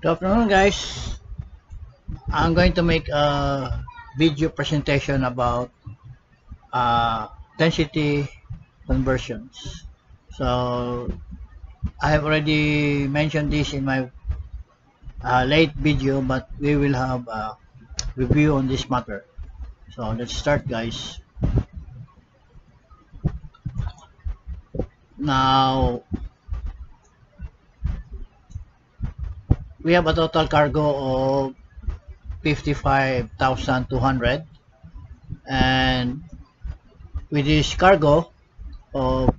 Good afternoon, guys. I'm going to make a video presentation about uh, density conversions. So I have already mentioned this in my late video, but we will have a review on this matter. So let's start, guys. Now we have a total cargo of 55,200, and with this cargo of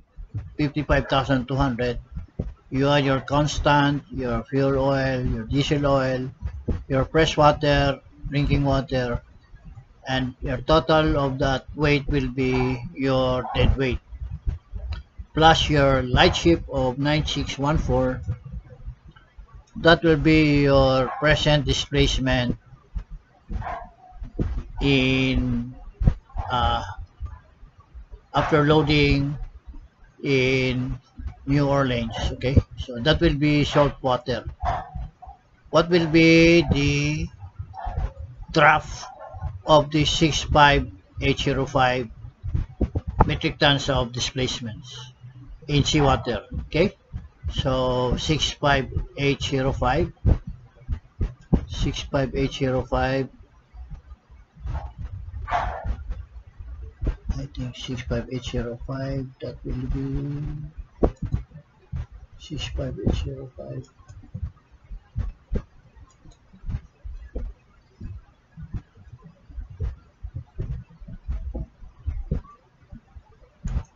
55,200, you have your constant, your fuel oil, your diesel oil, your fresh water, drinking water, and your total of that weight will be your dead weight, plus your light ship of 9614. That will be your present displacement in after loading in New Orleans. Okay, so that will be salt water. What will be the draft of the 65805 metric tons of displacements in seawater? Okay, so 65805 I think 65805, that will be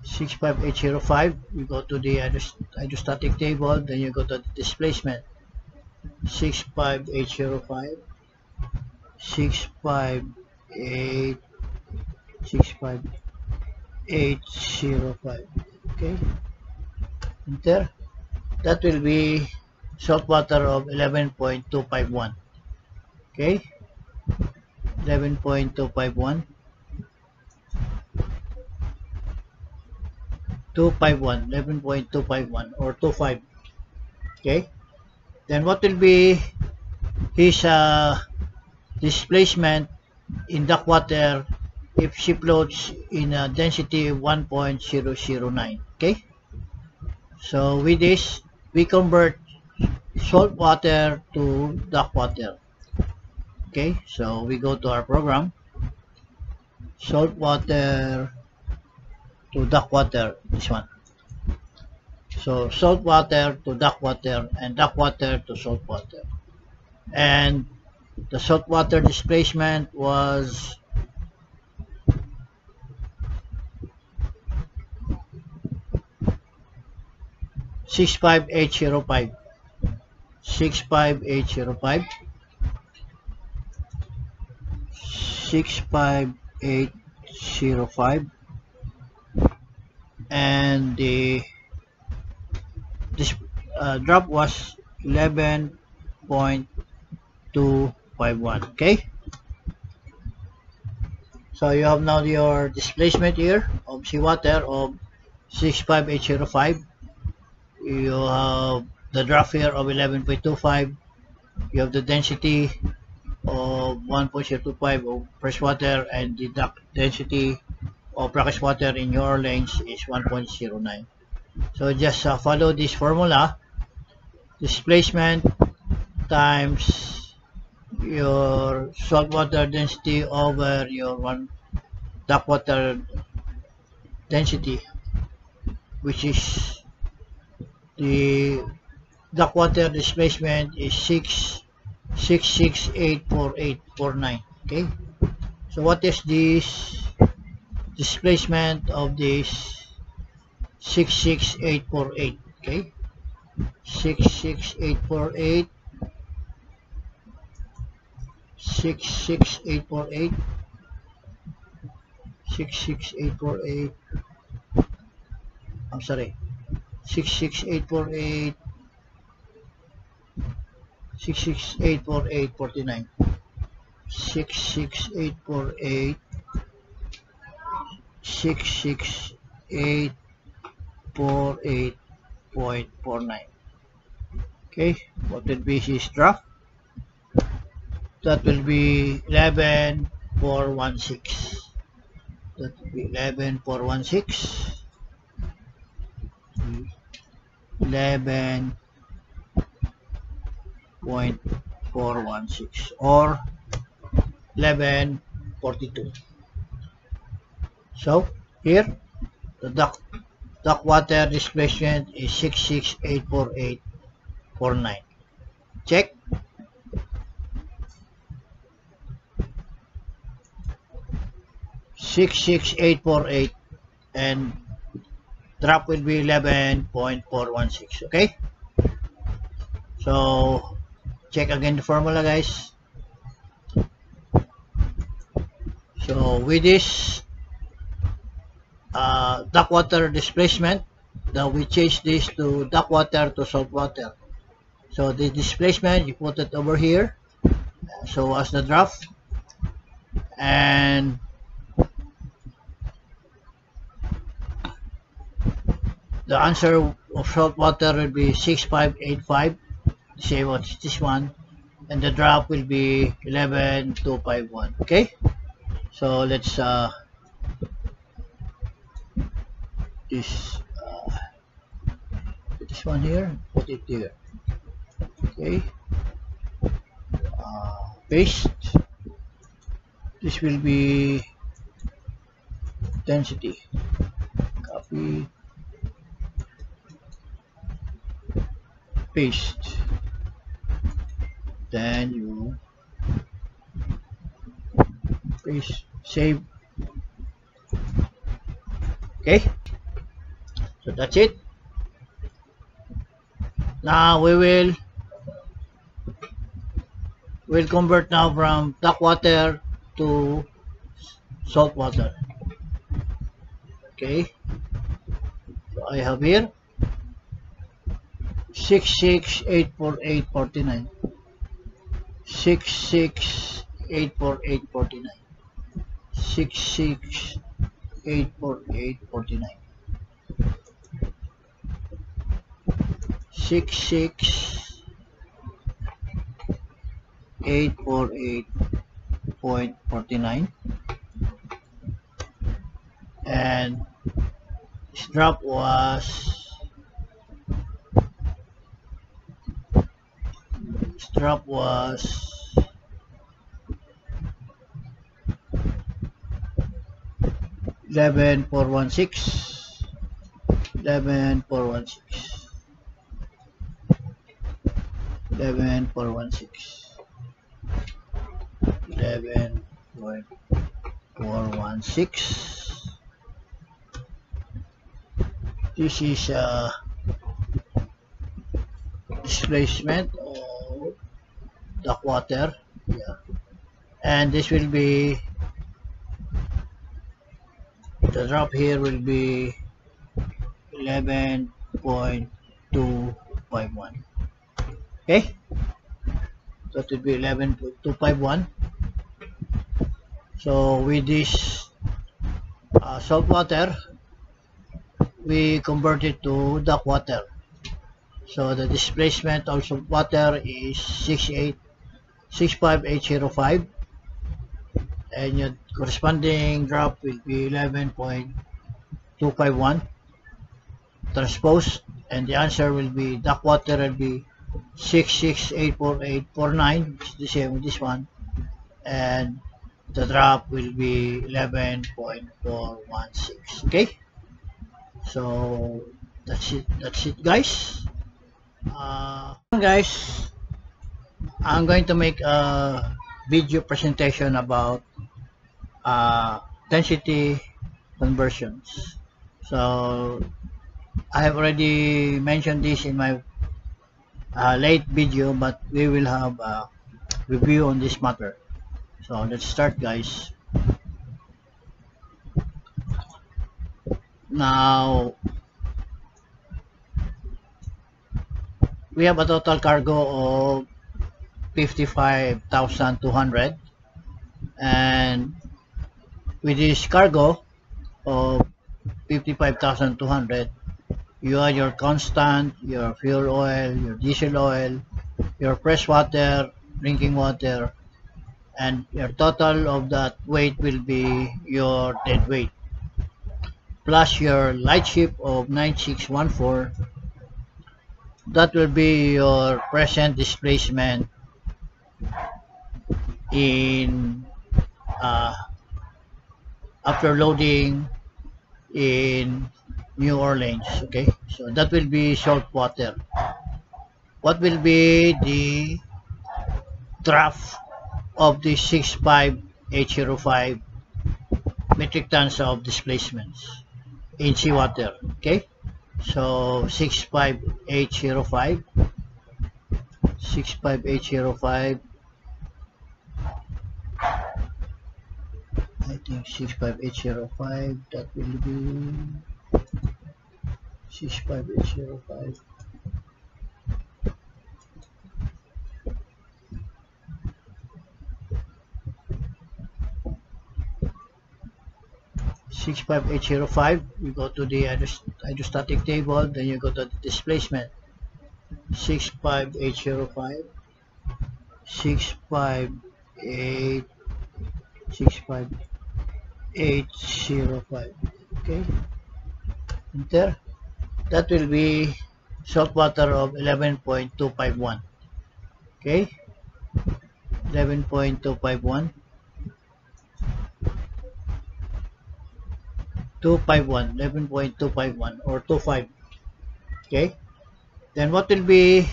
65805. You go to the hydrostatic table, then you go to the displacement. 65805 65805. Okay, enter. That will be salt water of 11.251. Okay, 11.251 11.251 or 25. Okay, then what will be his displacement in dark water if she floats in a density of 1.009. Okay, so with this we convert salt water to dark water. Okay, so we go to our program, salt water to dark water, this one. So salt water to dark water, and dark water to salt water, and the salt water displacement was 65805. 65805 65805, and the drop was 11.251. Okay, so you have now your displacement here of seawater of 65805. You have the drop here of 11.25. You have the density of 1.025 of freshwater, and the density of brackish water in New Orleans is 1.09. So just follow this formula: displacement times your saltwater density over your dark water density, which is the dark water displacement is 6684849. Okay, so what is this displacement of this 66848? Okay, 66848 66848 66848 I'm sorry, 66848 6684849 66848 66848.49. Okay, what will be his draft? that will be 11,416. That will be 11,416. 11.416 or 1142. So here the duct water displacement is 6684849. Check. $66848 and drop will be 11.416. Okay, so check again the formula, guys. So with this duct water displacement, now we change this to duct water to salt water. So the displacement, you put it over here, so as the drop, and the answer of salt water will be 6585, same as this one, and the drop will be 11251. Okay, so let's put this one here, put it here. Okay, paste. This will be density. Copy, paste. Then you paste, save. Okay, so that's it. Now we'll convert now from duct water to salt water. Okay, so I have here 6684849. 6684849. 6684849. 66848.49, and this drop was 11416. 11416. 11.416. This is displacement of duct water, yeah, and this will be the drop here will be 11.251. Okay, so it will be 11.251. So with this salt water, we convert it to duct water. So the displacement of salt water is 65805, and your corresponding drop will be 11.251 transpose, and the answer will be duct water will be 6684849, which is the same with this one, and the drop will be 11.416. Okay, so that's it guys. Guys, I'm going to make a video presentation about density conversions. So I have already mentioned this in my late video, but we will have a review on this matter. So let's start guys. Now we have a total cargo of 55,200, and with this cargo of 55,200, you add your constant, your fuel oil, your diesel oil, your fresh water, drinking water, and your total of that weight will be your dead weight plus your light ship of 9614. That will be your present displacement in after loading in New Orleans. Okay, so that will be salt water. What will be the draft of the 65805 metric tons of displacements in seawater? Okay, so 65805 I think 65805, that will be 65805. You go to the hydrostatic table, then you go to the displacement. 65805, 65805. Okay, enter. That will be salt water of 11.251. Okay, 11.251. 11.251 or 25. Okay, then what will be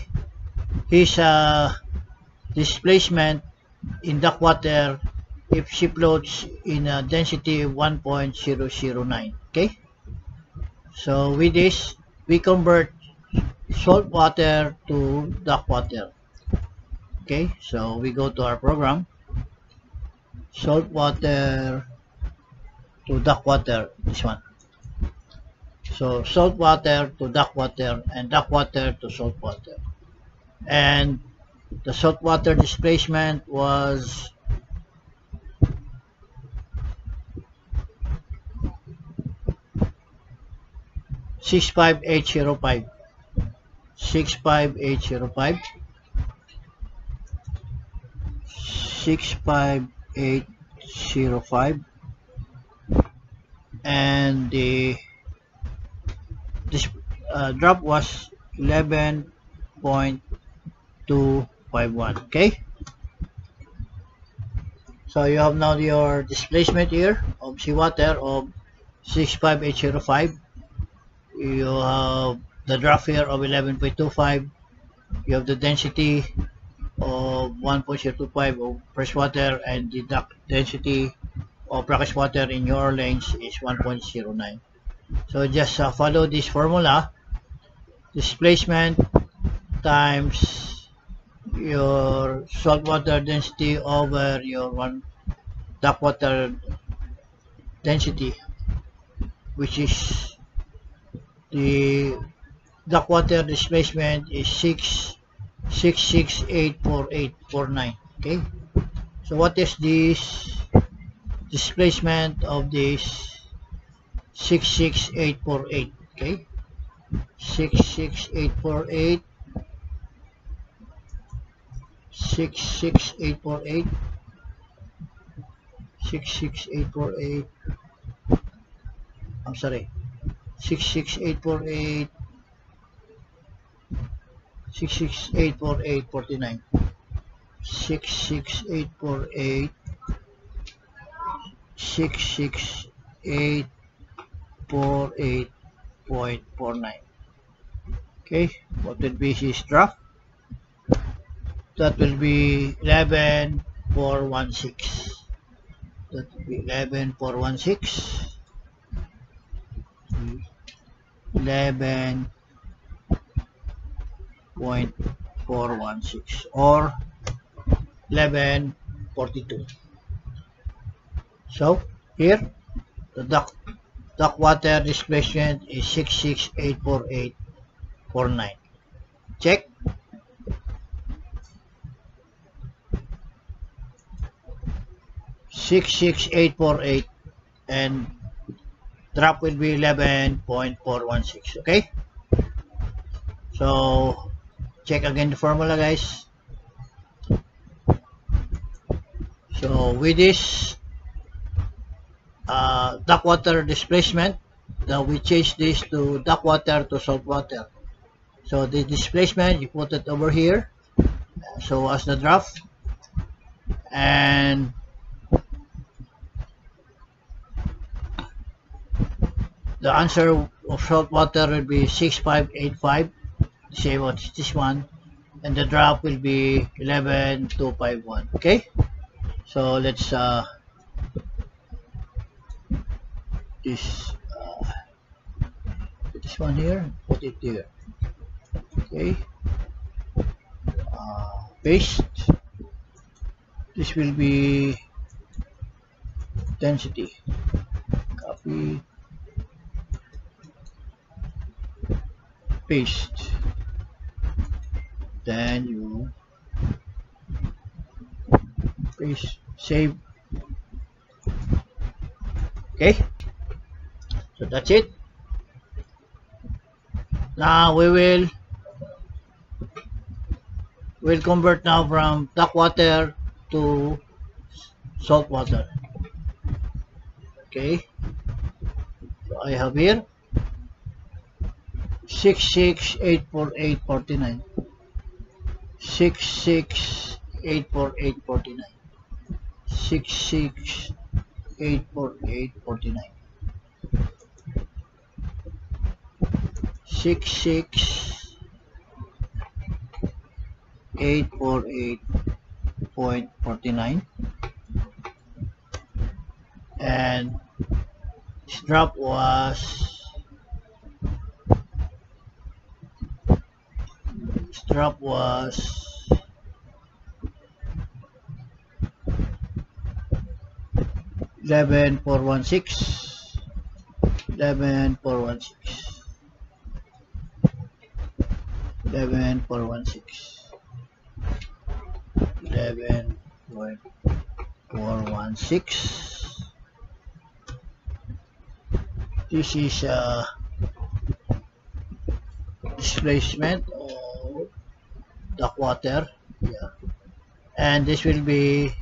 his displacement in dark water if she floats in a density 1.009? Okay, so with this we convert salt water to dark water. Okay, so we go to our program, salt water to dark water, this one. So salt water to dark water and dark water to salt water, and the salt water displacement was 65805. 65805. 65805. And this drop was 11.251. Okay, so you have now your displacement here of seawater of 65805. You have the drop here of 11.25. You have the density of 1.025 of freshwater, and the density of brackish water in New Orleans is 1.09. So just follow this formula: displacement times your saltwater density over your dark water density, which is the dark water displacement is 6684849. Okay, so what is this displacement of this 66848? Okay, 66848, 66848, 66848. I'm sorry, 66848, 6684849, 66848, 66848.49. Okay, what will be his draft? That will be 11416. That will be 11416. 11.416 or 1142. So here the dark water displacement is 6684849. Check. $66848 and drop will be 11.416. Okay, so check again the formula, guys. So with this duck water displacement, now we change this to duck water to salt water. So the displacement, you put it over here, so as the draft, and the answer of salt water will be 6585, same as this one, and the drop will be 11251. Okay, so let's this put this one here, put it here. Okay, paste. This will be density. Copy, paste. Then you paste, save. Okay, so that's it. Now we'll convert now from duck water to salt water. Okay, so I have here 66,848.49. 66,848.49. 66,848.49. 66,848.49, and this drop was 11,416. 11,416. 11,416. 11.416. This is displacement of duck water, yeah, and this will be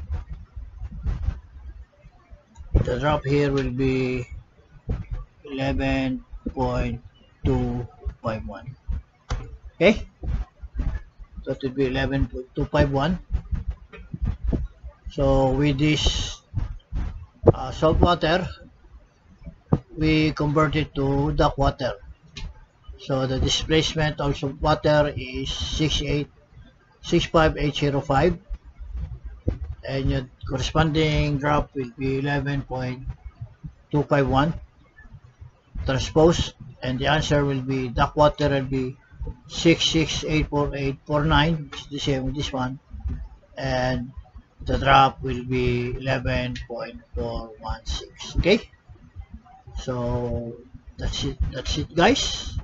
the drop here will be 11.251. Okay, so it will be 11.251. So with this salt water, we convert it to duck water. So the displacement of salt water is 65805, and your corresponding drop will be 11.251 transpose, and the answer will be duck water will be 66,848.49, which is the same with this one, and the drop will be 11.416. Okay, so that's it guys.